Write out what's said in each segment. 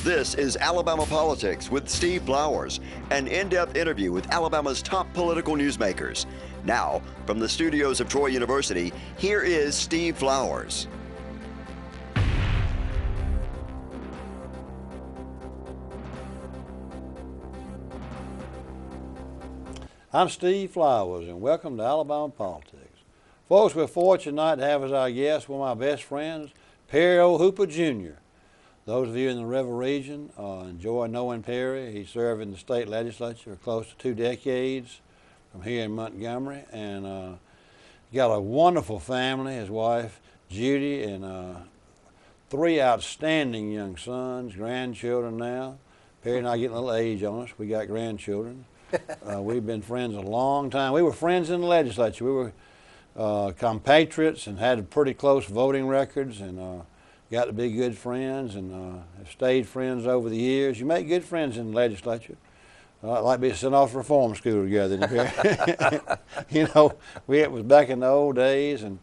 This is Alabama Politics with Steve Flowers, an in-depth interview with Alabama's top political newsmakers. Now, from the studios of Troy University, here is Steve Flowers. I'm Steve Flowers, and welcome to Alabama Politics. Folks, we're fortunate tonight to have as our guest one of my best friends, Perry O. Hooper, Jr. Those of you in the River region enjoy knowing Perry. He served in the state legislature for close to 2 decades from here in Montgomery, and got a wonderful family, his wife Judy, and 3 outstanding young sons, grandchildren now. Perry and I getting a little age on us. We got grandchildren. We've been friends a long time. We were friends in the legislature. We were compatriots and had pretty close voting records, and got to be good friends, and have stayed friends over the years. You make good friends in the legislature. Like being sent off to reform school together. You know, it was back in the old days, and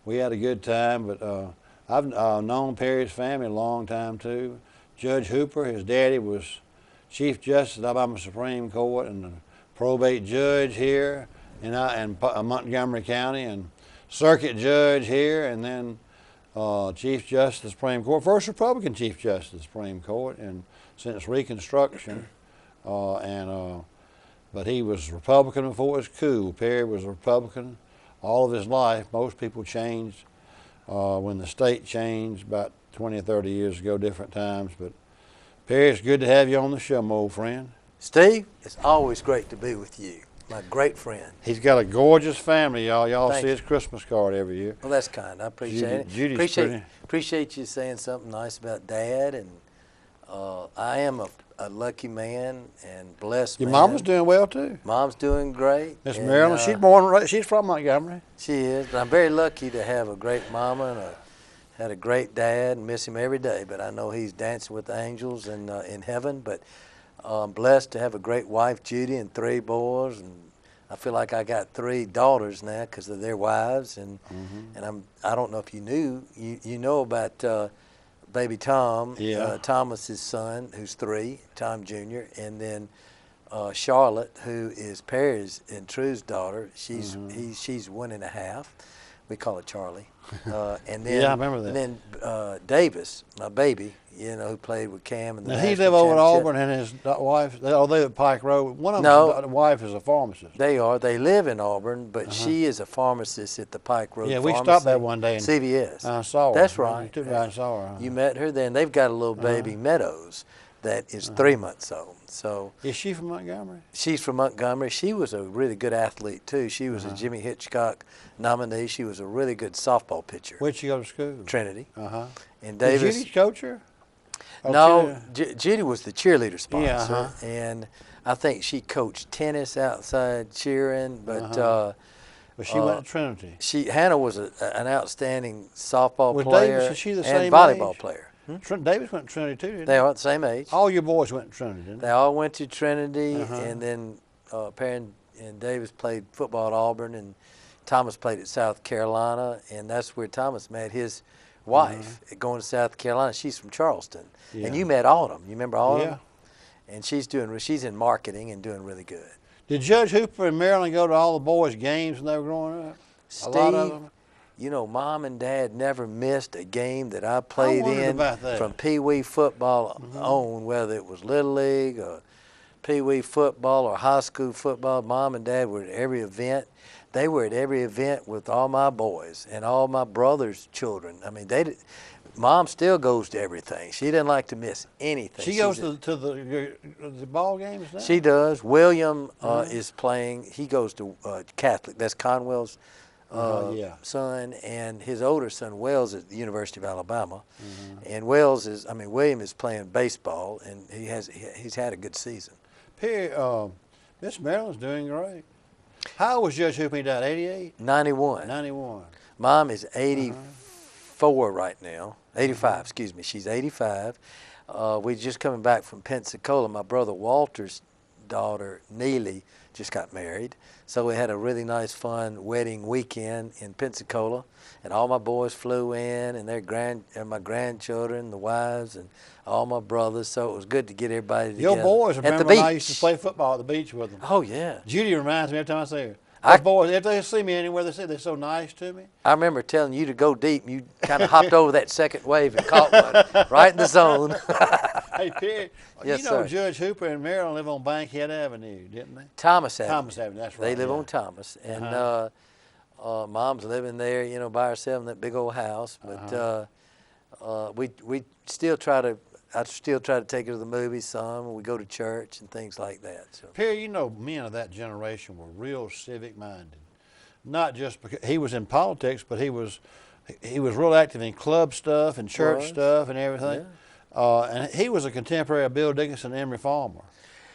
we had a good time. But I've known Perry's family a long time too. Judge Hooper, his daddy was Chief Justice of the Alabama Supreme Court and a probate judge here in Montgomery County, and circuit judge here, and then Chief Justice of the Supreme Court, first Republican Chief Justice of the Supreme Court, and since Reconstruction, but he was Republican before it was cool. Perry was a Republican all of his life. Most people changed when the state changed about 20 or 30 years ago, different times. But Perry, it's good to have you on the show, my old friend. Steve, it's always great to be with you, my great friend. He's got a gorgeous family, y'all. Y'all see his Christmas card every year. Well, that's kind. I appreciate it. Appreciate you saying something nice about Dad. And I am a lucky man and blessed Your man. mama's doing well too. Mom's doing great. Miss Marilyn, she's from Montgomery. She is, but I'm very lucky to have a great mama and had a great dad, and miss him every day. But I know he's dancing with the angels and in heaven. But I'm blessed to have a great wife, Judy, and 3 boys, and I feel like I got 3 daughters now because of their wives, and I don't know if you knew, you know about baby Tom, Thomas's son, who's 3, Tom Jr., and then Charlotte, who is Perry's and True's daughter. She's 1.5. We call her Charlie. And then I remember that. And then Davis, my baby, who played with Cam. Now he live over at Auburn, and his wife. They live at Pike Road. One of them's wife is a pharmacist. They are. They live in Auburn, but she is a pharmacist at the Pike Road. Yeah, we stopped there one day. CVS. I saw her. That's right. I saw her. You met her then. They've got a little baby, Meadows, that is 3 months old. So is she from Montgomery? She's from Montgomery. She was a really good athlete too. She was a Jimmy Hitchcock nominee. She was a really good softball pitcher. Where'd she go to school? Trinity. And Davis. Did Judy coach her? No, Judy was the cheerleader sponsor, and I think she coached tennis outside cheering. But she went to Trinity. Hannah was an outstanding softball Was player Davis, is she the and same volleyball age? player. Davis went to Trinity too, didn't they? Are the same age. All your boys went to Trinity, didn't they? All went to Trinity, and then Perry and Davis played football at Auburn, and Thomas played at South Carolina, and that's where Thomas met his wife going to South Carolina. She's from Charleston. And you met Autumn. You remember Autumn? Yeah. And she's in marketing and doing really good. Did Judge Hooper and Marilyn go to all the boys' games when they were growing up? Steve, a lot of them? Mom and Dad never missed a game that I played from Pee Wee football on, whether it was Little League or Pee Wee football or high school football. Mom and Dad were at every event. They were at every event with all my boys and all my brother's children. I mean, Mom still goes to everything. She doesn't like to miss anything. She goes to the ball games now? She does. William is playing. He goes to Catholic. That's Conwell's son, and his older son, Wells, at the University of Alabama. And William is playing baseball, and he's had a good season. Perry, Miss Marilyn's doing great. How old was Judge Hooper? He died 88? 91. 91. Mom is 84 right now. 85, excuse me. She's 85. We're just coming back from Pensacola. My brother Walter's daughter, Neely, just got married. So we had a really nice, fun wedding weekend in Pensacola, and all my boys flew in, and and my grandchildren, the wives, and all my brothers. So it was good to get everybody together. Your boys at the remember beach. when I used to play football at the beach with them. Oh yeah. Judy reminds me every time I see her. I- Those boys, if they see me anywhere, they say they're so nice to me. I remember telling you to go deep, and you kind of hopped over that second wave and caught one right in the zone. Hey, Perry, Yes, you know sir. Judge Hooper and Marilyn live on Bankhead Avenue, didn't they? Thomas Avenue. Thomas Avenue, that's right. They live yeah. on Thomas, and Uh-huh. Mom's living there, you know, by herself in that big old house. But we still try to. I still try to take her to the movies some, and we go to church and things like that. So. Perry, you know, men of that generation were real civic-minded. Not just because he was in politics, but he was real active in club stuff and church Was. stuff and everything. And he was a contemporary of Bill Dickinson and Emory Farmer.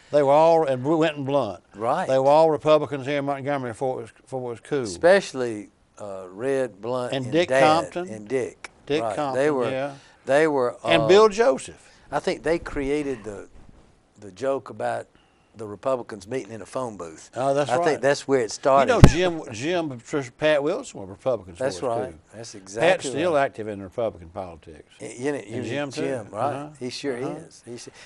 They were all, and Wynton Blunt. Right. They were all Republicans here in Montgomery before it was cool. Especially Red Blunt And Dick Dad Compton. and Dick. Dick right. Compton, They were. yeah. They were. And Bill Joseph. I think they created the joke about the Republicans meeting in a phone booth. Oh, that's I right. think that's where it You started. know, Jim, Patricia, Pat Wilson were Republicans. That's for us, right. too. That's exactly Pat's still right. active in Republican politics. You know, And Jim, too. Jim, right? Uh-huh. He sure is.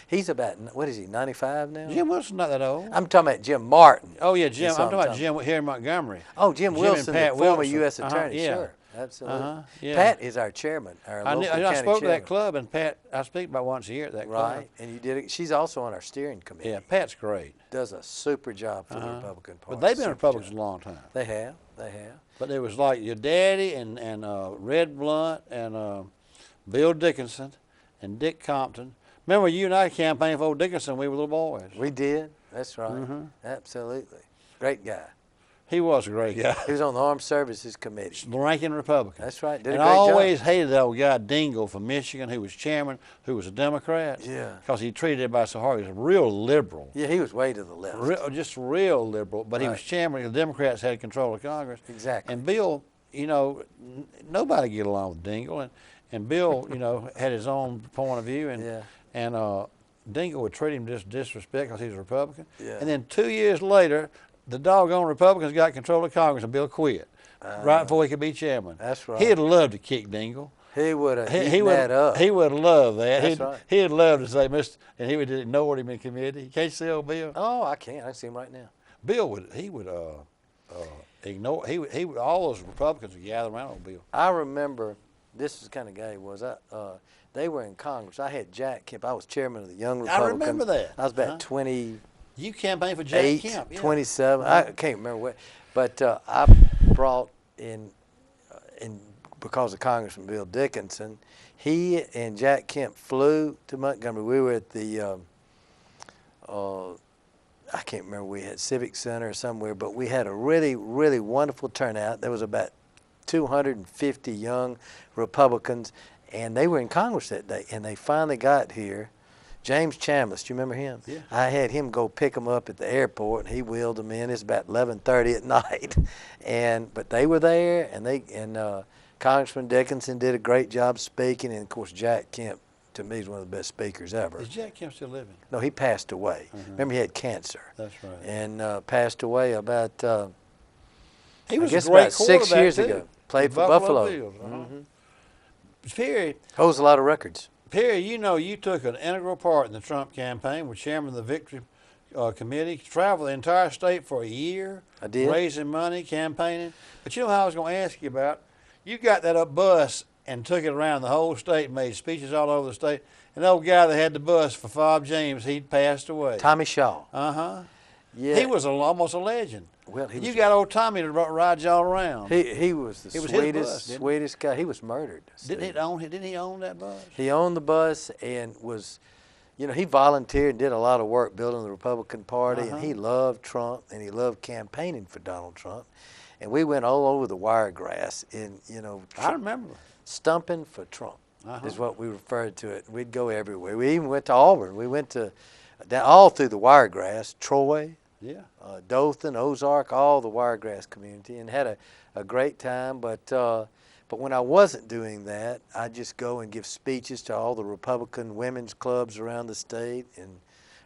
He's about, what is he, 95 now? Jim Wilson's not that old. I'm talking about Jim Martin. Oh yeah, Jim. That's I'm what talking I'm about Jim here in Montgomery. Oh, Jim Jim Wilson, and Pat the former Wilson. U.S. attorney. Yeah. Sure, absolutely. Yeah. Pat is our chairman, our I local spoke county to that chairman. club, and Pat, I speak about once a year at that club. Right, and you did it. She's also on our steering committee. Yeah, Pat's great. Does a super job for the Republican Party. But they've been Super Republicans job. a long time. They have. They have. But it was like your daddy and Red Blunt and Bill Dickinson and Dick Compton. Remember, you and I campaigned for old Dickinson. We were little boys. We did. That's right. Mm-hmm. Absolutely. Great guy. He was a great guy. He was on the Armed Services Committee. The ranking Republican. That's right. Did And a I great job. always hated that old guy Dingle from Michigan, who was chairman, who was a Democrat. Yeah. Because he treated everybody so hard. He was a real liberal. Yeah, he was way to the left. Just real liberal. But he was Right. chairman. The Democrats had control of Congress. Exactly. And Bill, you know, nobody get along with Dingle. And Bill, you know, had his own point of view. And Yeah. and Dingle would treat him just disrespect because he was a Republican. Yeah. And then 2 years later, the doggone Republicans got control of Congress and Bill quit. Right before he could be chairman. That's right. He'd love to kick Dingle. He would have He eaten would that up. he would love that. That's right. He'd love to say, Mr. And he would ignore him in committee. Can't you see old Bill? Oh, I can't. I can see him right now. Bill would ignore. He would, all those Republicans would gather around old Bill. I remember, this is the kind of guy he was. They were in Congress. I had Jack Kemp. I was chairman of the Young Republicans. remember that. I was about Uh-huh. 28, You campaigned for Jack Kemp. Yeah. 27. I can't remember what. But I brought in because of Congressman Bill Dickinson, he and Jack Kemp flew to Montgomery. We were at the, I can't remember, we had Civic Center or somewhere, but we had a really, really wonderful turnout. There was about 250 young Republicans, and they were in Congress that day, and they finally got here. James Chambliss, do you remember him? Yeah. I had him go pick them up at the airport, and he wheeled them in. It's about 11:30 at night, but they were there, and Congressman Dickinson did a great job speaking, and of course Jack Kemp, to me, is one of the best speakers ever. Is Jack Kemp still living? No, he passed away. Remember, he had cancer. That's right. And passed away about He was I guess a great about 6 quarterback, years too. ago. Played The for Buffalo. Bills. Perry, Holds a lot of records. Perry, you know you took an integral part in the Trump campaign, were chairman of the Victory Committee, traveled the entire state for a year. I did. Raising money, campaigning. But you know how I was going to ask you about? You got that up bus and took it around the whole state, made speeches all over the state. And the old guy that had the bus for Fob James, he'd passed away. Tommy Shaw. Uh-huh. Yeah. He was almost a legend. Well, he You was, got old Tommy to ride y'all around. he was the It was his sweetest, bus, didn't he? sweetest guy. He was murdered. Didn't he own that bus? He owned the bus and was, he volunteered and did a lot of work building the Republican Party, and he loved Trump, and he loved campaigning for Donald Trump. And we went all over the wiregrass in, I remember. stumping for Trump is what we referred to it. We'd go everywhere. We even went to Auburn. We went to all through the wiregrass, Troy, Yeah. Dothan, Ozark, all the wiregrass community, and had a great time. But when I wasn't doing that, I'd just go and give speeches to all the Republican women's clubs around the state and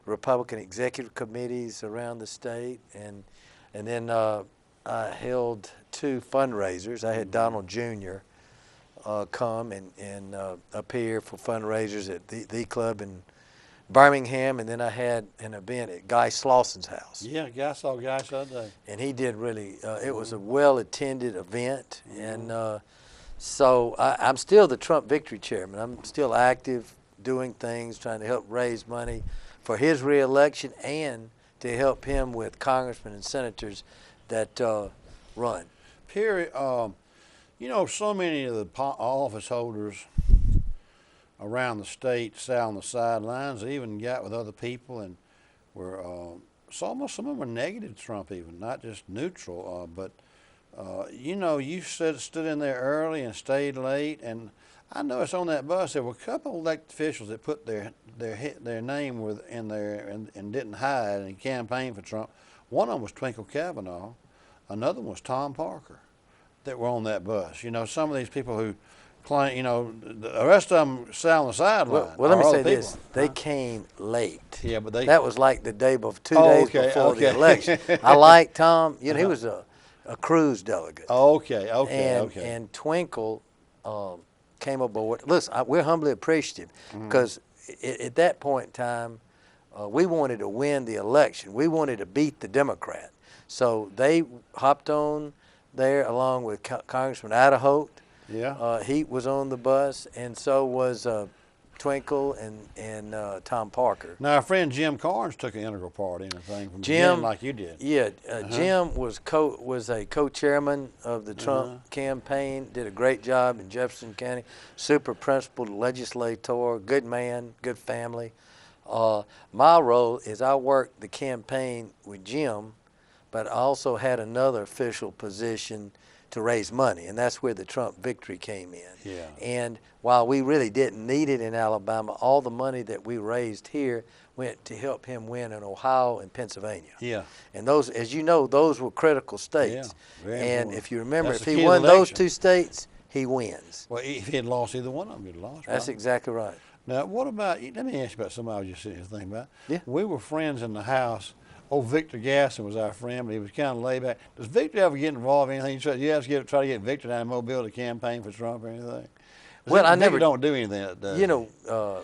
Republican executive committees around the state, and then I held 2 fundraisers. I had Donald Jr. Come and appear for fundraisers at the club in Birmingham, and then I had an event at Guy Slauson's house. Yeah, I saw Guy the other day. And he did really, it was a well-attended event, and so I'm still the Trump Victory Chairman. I'm still active, doing things, trying to help raise money for his reelection and to help him with congressmen and senators that run. Perry, you know, so many of the office holders around the state sat on the sidelines, even got with other people, and were some of them were negative to Trump, even not just neutral. But you know, you stood in there early and stayed late, and I noticed on that bus there were a couple of elected officials that put their name in there and didn't hide and campaigned for Trump. One of them was Twinkle Cavanaugh, another one was Tom Parker, that were on that bus. You know, some of these people who claim, you know, the rest of them sat on the sideline. Well, let me say this: they came late. Yeah, but that was like the day before, 2 days before the election. I like Tom. You know, he was a cruise delegate. And Twinkle came aboard. Listen, we're humbly appreciative because at that point in time, we wanted to win the election. We wanted to beat the Democrat. So they hopped on there along with Congressman Idaho. Yeah. He was on the bus, and so was Twinkle and Tom Parker. Now, our friend Jim Carnes took an integral part in the thing from Jim, like you did. Yeah, Jim was a co-chairman of the Trump campaign, did a great job in Jefferson County, super principled legislator, good man, good family. My role is I worked the campaign with Jim, but I also had another official position to raise money, and that's where the Trump Victory came in. Yeah. And while we really didn't need it in Alabama, all the money that we raised here went to help him win in Ohio and Pennsylvania. Yeah. And those, as you know, those were critical states. Yeah, very and important. if you remember, That's if the he key to won the those election. 2 states, he wins. Well, if he had lost either one of them, he'd lost. That's right? exactly right. Now, what about, let me ask you about somebody I was just sitting here thinking about. Yeah. We were friends in the house. Old Victor Gaston was our friend, but he was kind of laid back. Does Victor ever get involved in anything? You ever try to get Victor down in Mobile to campaign for Trump or anything? Well, I Victor never don't do anything. Does you know,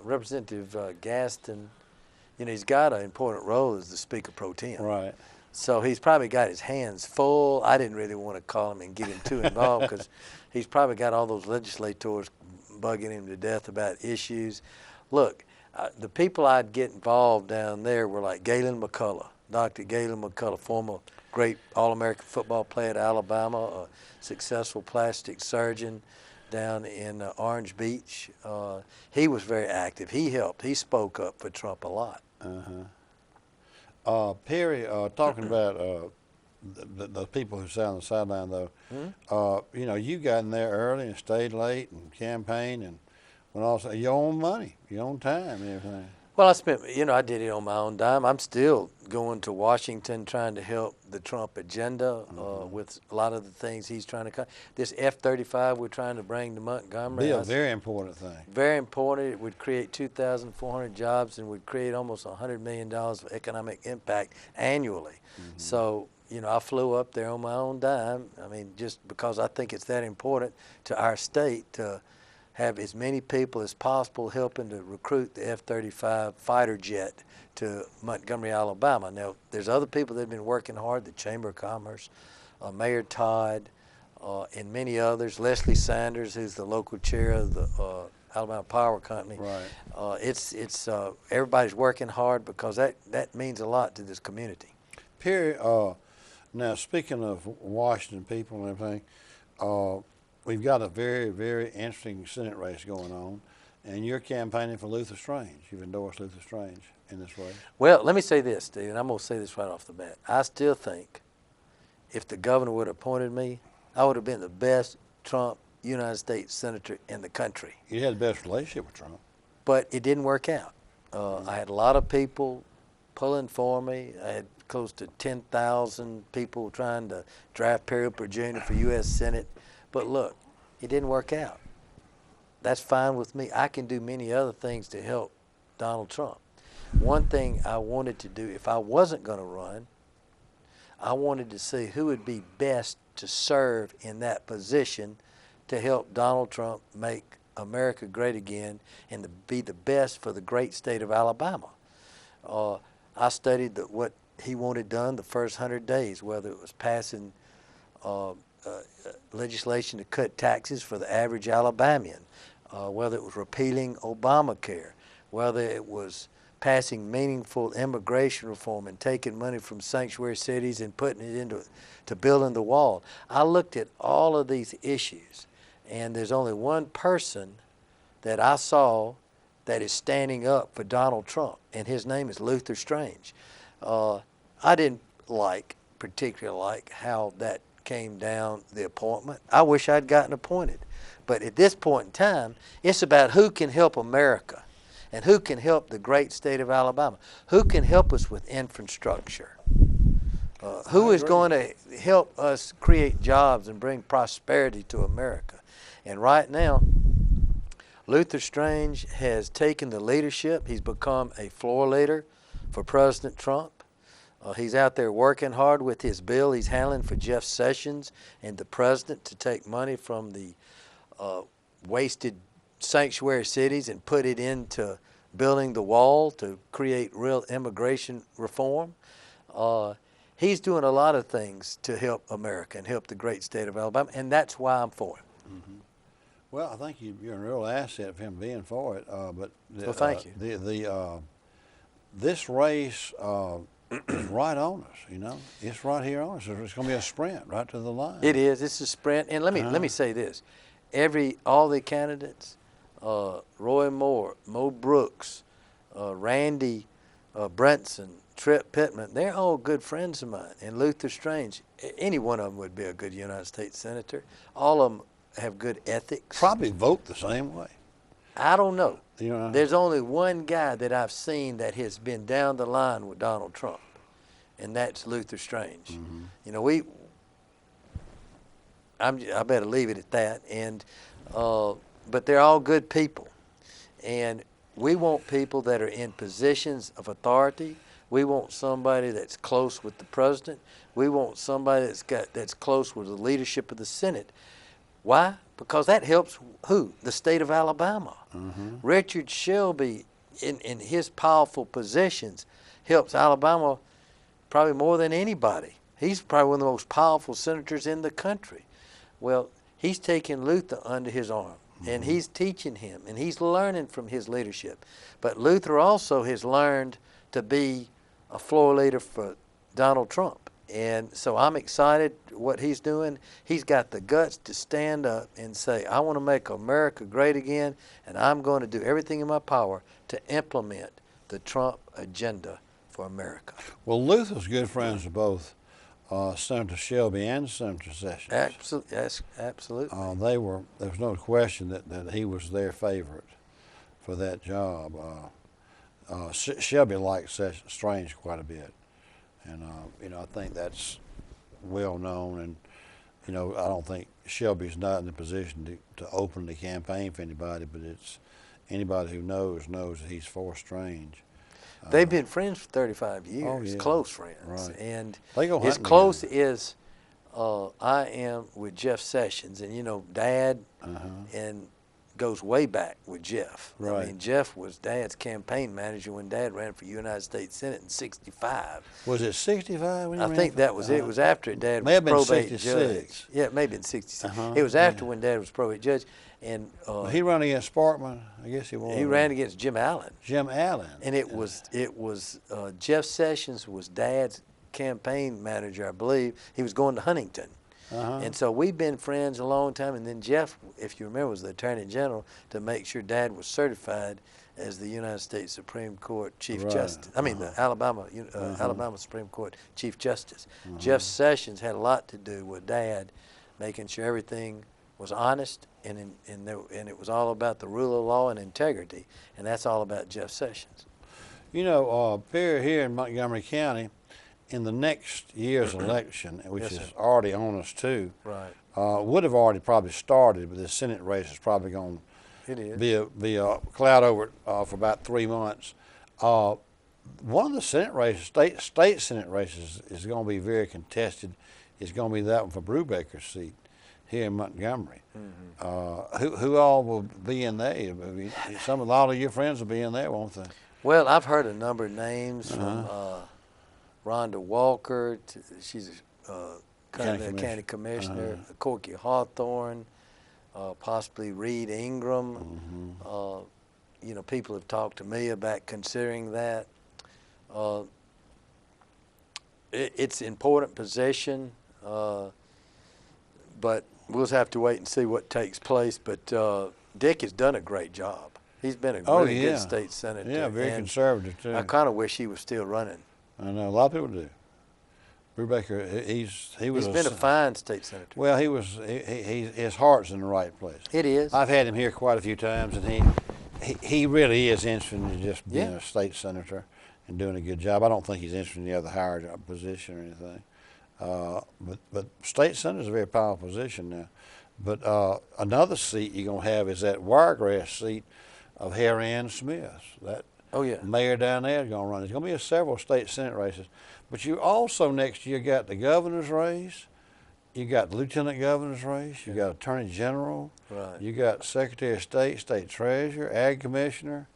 Representative Gaston, you know, he's got an important role as the Speaker Pro Tem. Right. So he's probably got his hands full. I didn't really want to call him and get him too involved because he's probably got all those legislators bugging him to death about issues. Look, the people I'd get involved down there were like Galen McCullough, Dr. Galen McCullough, former great All-American football player at Alabama, a successful plastic surgeon down in Orange Beach. He was very active. He helped. He spoke up for Trump a lot. Perry, talking about the people who sat on the sideline, though, you know, you got in there early and stayed late and campaigned and went also your own money, your own time and everything. Well, I did it on my own dime. I'm still going to Washington trying to help the Trump agenda with a lot of the things he's trying to. This F-35 we're trying to bring to Montgomery. Be a very important thing. Very important. It would create 2,400 jobs and would create almost $100 million of economic impact annually. So, you know, I flew up there on my own dime. I mean, just because I think it's that important to our state to have as many people as possible helping to recruit the F-35 fighter jet to Montgomery, Alabama. Now, there's other people that have been working hard, the Chamber of Commerce, Mayor Todd, and many others, Leslie Sanders, who's the local chair of the Alabama Power Company. Right. Everybody's working hard because that means a lot to this community. Perry, now speaking of Washington people and everything, we've got a very, very interesting Senate race going on, and you're campaigning for Luther Strange. You've endorsed Luther Strange in this race. Well, let me say this, Steve, and I'm going to say this right off the bat. I still think if the governor would have appointed me, I would have been the best Trump United States Senator in the country. You had the best relationship with Trump. But it didn't work out. I had a lot of people pulling for me. I had close to 10,000 people trying to draft Perry Hooper Jr. for U.S. Senate. But look, it didn't work out. That's fine with me. I can do many other things to help Donald Trump. one thing I wanted to do, if I wasn't going to run, I wanted to see who would be best to serve in that position to help Donald Trump make America great again and to be the best for the great state of Alabama. I studied what he wanted done the first 100 days, whether it was passing legislation to cut taxes for the average Alabamian, whether it was repealing Obamacare, whether it was passing meaningful immigration reform and taking money from sanctuary cities and putting it into building the wall. I looked at all of these issues, and there's only one person that I saw that is standing up for Donald Trump, and his name is Luther Strange. I didn't particularly like how that came down, the appointment. I wish I'd gotten appointed. But at this point in time, it's about who can help America and who can help the great state of Alabama, who can help us with infrastructure, who is going to help us create jobs and bring prosperity to America. And right now, Luther Strange has taken the leadership. He's become a floor leader for President Trump. He's out there working hard with his bill. He's handling for Jeff Sessions and the president to take money from the wasted sanctuary cities and put it into building the wall to create real immigration reform. He's doing a lot of things to help America and help the great state of Alabama, and that's why I'm for him. Mm-hmm. Well, I think you're a real asset of him being for it. But well, thank you. This race is right on us. You know, it's right here on us. It's going to be a sprint right to the line. It is. It's a sprint. And let me say this: all the candidates, Roy Moore, Mo Brooks, Randy Brunson, Trip Pittman, they're all good friends of mine. And Luther Strange, any one of them would be a good United States senator. All of them have good ethics. Probably vote the same way. I don't know. You know, there's only one guy that I've seen that has been down the line with Donald Trump, and that's Luther Strange. Mm-hmm. You know, I better leave it at that. And but they're all good people, and we want people that are in positions of authority. We want somebody that's close with the president. We want somebody that's close with the leadership of the Senate. Why? Because that helps who? The state of Alabama. Mm-hmm. Richard Shelby, in his powerful positions, helps Alabama probably more than anybody. He's probably one of the most powerful senators in the country. Well, he's taking Luther under his arm, mm-hmm. and he's teaching him, and he's learning from his leadership. But Luther also has learned to be a floor leader for Donald Trump. And so I'm excited what he's doing. He's got the guts to stand up and say, I want to make America great again, and I'm going to do everything in my power to implement the Trump agenda for America. Well, Luther's good friends with both Senator Shelby and Senator Sessions. Absolutely. Yes, absolutely. There was no question that he was their favorite for that job. Shelby liked Strange quite a bit. And, you know, I think that's well known. And, you know, I don't think Shelby's not in the position to openly campaign for anybody, but it's anybody who knows that he's for Strange. They've been friends for 35 years, oh, yeah. Close friends. Right. And they go as close as I am with Jeff Sessions, and, you know, Dad and goes way back with Jeff. Right. I mean, Jeff was Dad's campaign manager when Dad ran for United States Senate in '65. Was it 65 when he I ran think for, that was it. It was after Dad may was have been probate 66. judge. Yeah, it may have been 66. It was after when Dad was probate judge. And he ran against Sparkman. I guess he was. He ran against Jim Allen. Jim Allen. And it was Jeff Sessions was Dad's campaign manager, I believe. He was going to Huntington. And so we've been friends a long time. And then Jeff, if you remember, was the Attorney General to make sure Dad was certified as the United States Supreme Court Chief Justice. I mean, the Alabama Supreme Court Chief Justice. Jeff Sessions had a lot to do with Dad, making sure everything was honest, and it was all about the rule of law and integrity, and that's all about Jeff Sessions. You know, here in Montgomery County, in the next year's election, which is already on us too, would have already probably started, but the Senate race is probably going to be a cloud over it for about 3 months. one of the Senate races, state Senate races, is going to be very contested. It's going to be that one for Brubaker's seat here in Montgomery. Who all will be in there? I mean, a lot of your friends will be in there, won't they? Well, I've heard a number of names from Rhonda Walker. She's a county commissioner. Corky Hawthorne, possibly Reed Ingram. You know, people have talked to me about considering that. It's an important position, but we'll have to wait and see what takes place. But Dick has done a great job. He's been a really good state senator. Yeah, very conservative too. I kind of wish he was still running. I know a lot of people do. Brubaker, he's been a fine state senator. Well, his heart's in the right place. It is. I've had him here quite a few times, and he really is interested in just being a state senator and doing a good job. I don't think he's interested in the other higher position or anything. But state senator is a very powerful position now. But another seat you're gonna have is that Wiregrass seat of Harry Ann Smith. That mayor down there is gonna run. There's gonna be several state senate races. But you also next year got the governor's race. You got the lieutenant governor's race. You got attorney general. Right. You got secretary of state, state treasurer, ag commissioner.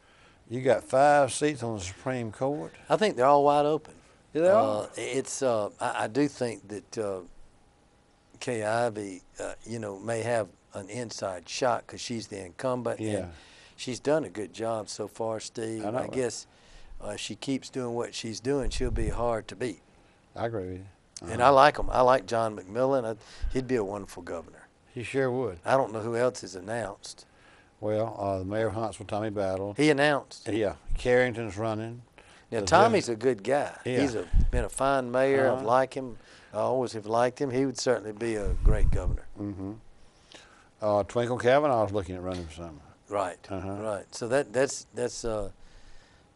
You got 5 seats on the Supreme Court. I think they're all wide open. Yeah, they are. It's. I do think that Kay Ivey, you know, may have an inside shot because she's the incumbent. Yeah. And she's done a good job so far, Steve. I guess if she keeps doing what she's doing, she'll be hard to beat. I agree with you. And I like him. I like John McMillan. He'd be a wonderful governor. He sure would. I don't know who else is announced. Well, the mayor of Huntsville, Tommy Battle. He announced. Yeah. Carrington's running. Now, Tommy's a good guy. Yeah. He's been a fine mayor. I like him. I always have liked him. He would certainly be a great governor. Twinkle Cavanaugh's looking at running for something. Right. Right. So that's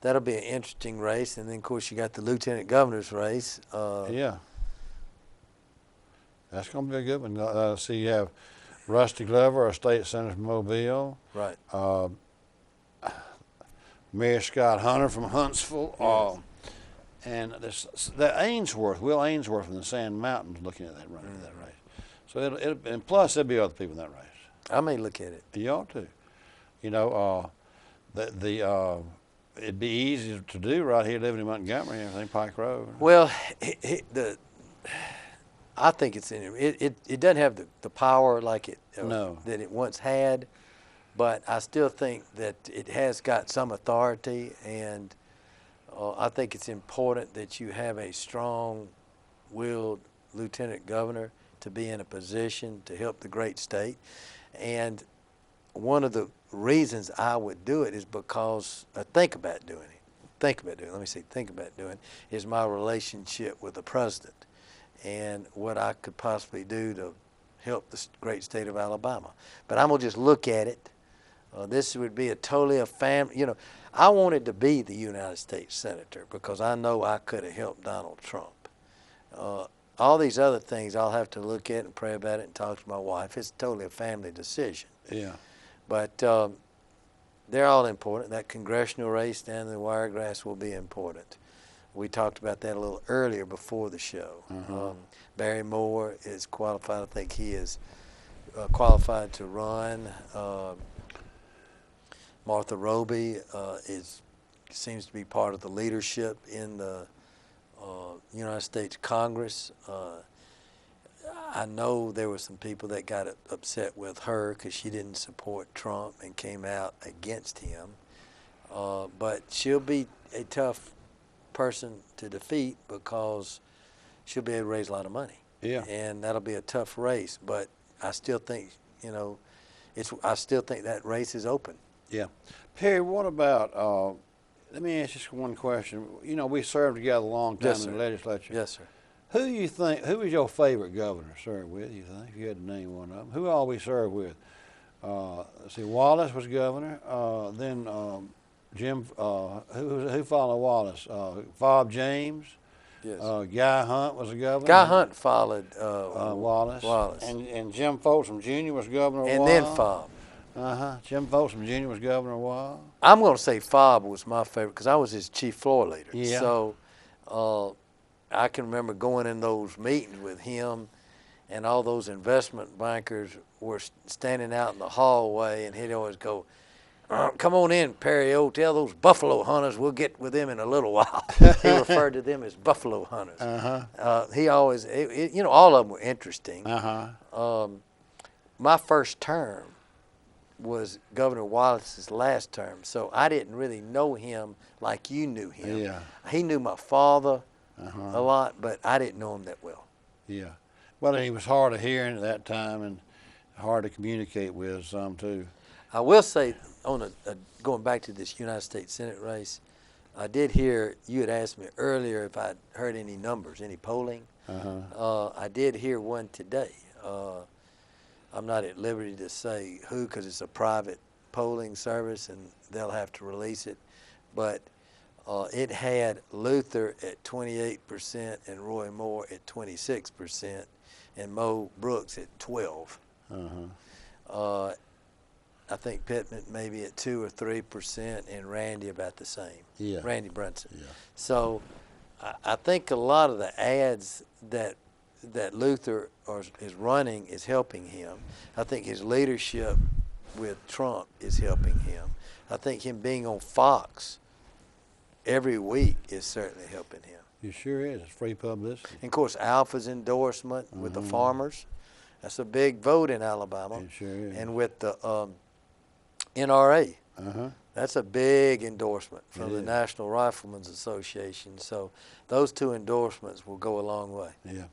that'll be an interesting race. And then, of course, you got the lieutenant governor's race. Yeah. That's going to be a good one. See, you have Rusty Glover, a state senator from Mobile. Right. Mayor Scott Hunter from Huntsville. And Will Ainsworth from the Sand Mountains looking at that running that race. So and plus there'll be other people in that race. I may look at it. You ought to. You know, it'd be easy to do right here living in Montgomery and everything, Pike Road. Well, I think it doesn't have the power like that it once had, but I still think that it has got some authority, and I think it's important that you have a strong-willed lieutenant governor to be in a position to help the great state. And one of the reasons I would do it is because think about doing it is my relationship with the president and what I could possibly do to help the great state of Alabama. But I'm going to just look at it. This would be a family, you know, I wanted to be the United States Senator because I know I could have helped Donald Trump. All these other things I'll have to look at and pray about it and talk to my wife. It's totally a family decision. Yeah. But they're all important. That congressional race down in the Wiregrass will be important. We talked about that a little earlier before the show. Barry Moore is qualified. I think he is qualified to run. Martha Roby seems to be part of the leadership in the United States Congress. I know there were some people that got upset with her because she didn't support Trump and came out against him. But she'll be a tough person to defeat because she'll be able to raise a lot of money. Yeah. And that'll be a tough race. But I still think, I still think that race is open. Yeah. Perry, what about, let me ask you one question. You know, we served together a long time in the legislature. Yes, sir. Who was your favorite governor to serve with, you think, if you had to name one of them? Who all we served with? Let's see, Wallace was governor. Then Jim, who followed Wallace? Bob James. Yes. Guy Hunt was a governor. Guy Hunt followed Wallace. Wallace. And Jim Folsom Jr. was governor of and Wallace. then Fobb. Jim Folsom Jr. was governor a while. I'm going to say Fobb was my favorite because I was his chief floor leader. Yeah. So I can remember going in those meetings with him, and all those investment bankers were standing out in the hallway, and he'd always go, "Come on in, Perry O. Tell those buffalo hunters we'll get with them in a little while." He referred to them as buffalo hunters. He always, you know, all of them were interesting. My first term was Governor Wallace's last term, so I didn't really know him like you knew him. Yeah. He knew my father a lot, but I didn't know him that well. Yeah. Well, he was hard of hearing at that time and hard to communicate with some too. I will say, on going back to this United States Senate race, I did hear you had asked me earlier if I'd heard any numbers, any polling. I did hear one today. I'm not at liberty to say who because it's a private polling service and they'll have to release it. But it had Luther at 28% and Roy Moore at 26% and Mo Brooks at 12%. I think Pittman maybe at 2 or 3% and Randy about the same. Yeah. Randy Brunson. Yeah. So I think a lot of the ads that Luther is running is helping him. I think his leadership with Trump is helping him. I think him being on Fox every week is certainly helping him. You sure is. It's free publicity. And of course, Alpha's endorsement with the farmers, that's a big vote in Alabama. It sure is. And with the NRA, Uh-huh. that's a big endorsement from It the is. National Riflemen's Association. So those two endorsements will go a long way. Yeah.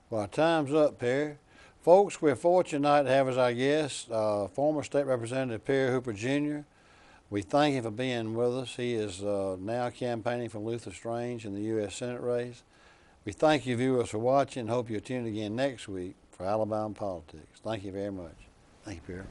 Well, our time's up, Perry. Folks, we're fortunate tonight to have as our guest former State Representative Perry Hooper Jr. We thank him for being with us. He is now campaigning for Luther Strange in the U.S. Senate race. We thank you, viewers, for watching. Hope you'll tune in again next week for Alabama Politics. Thank you very much. Thank you, Perry.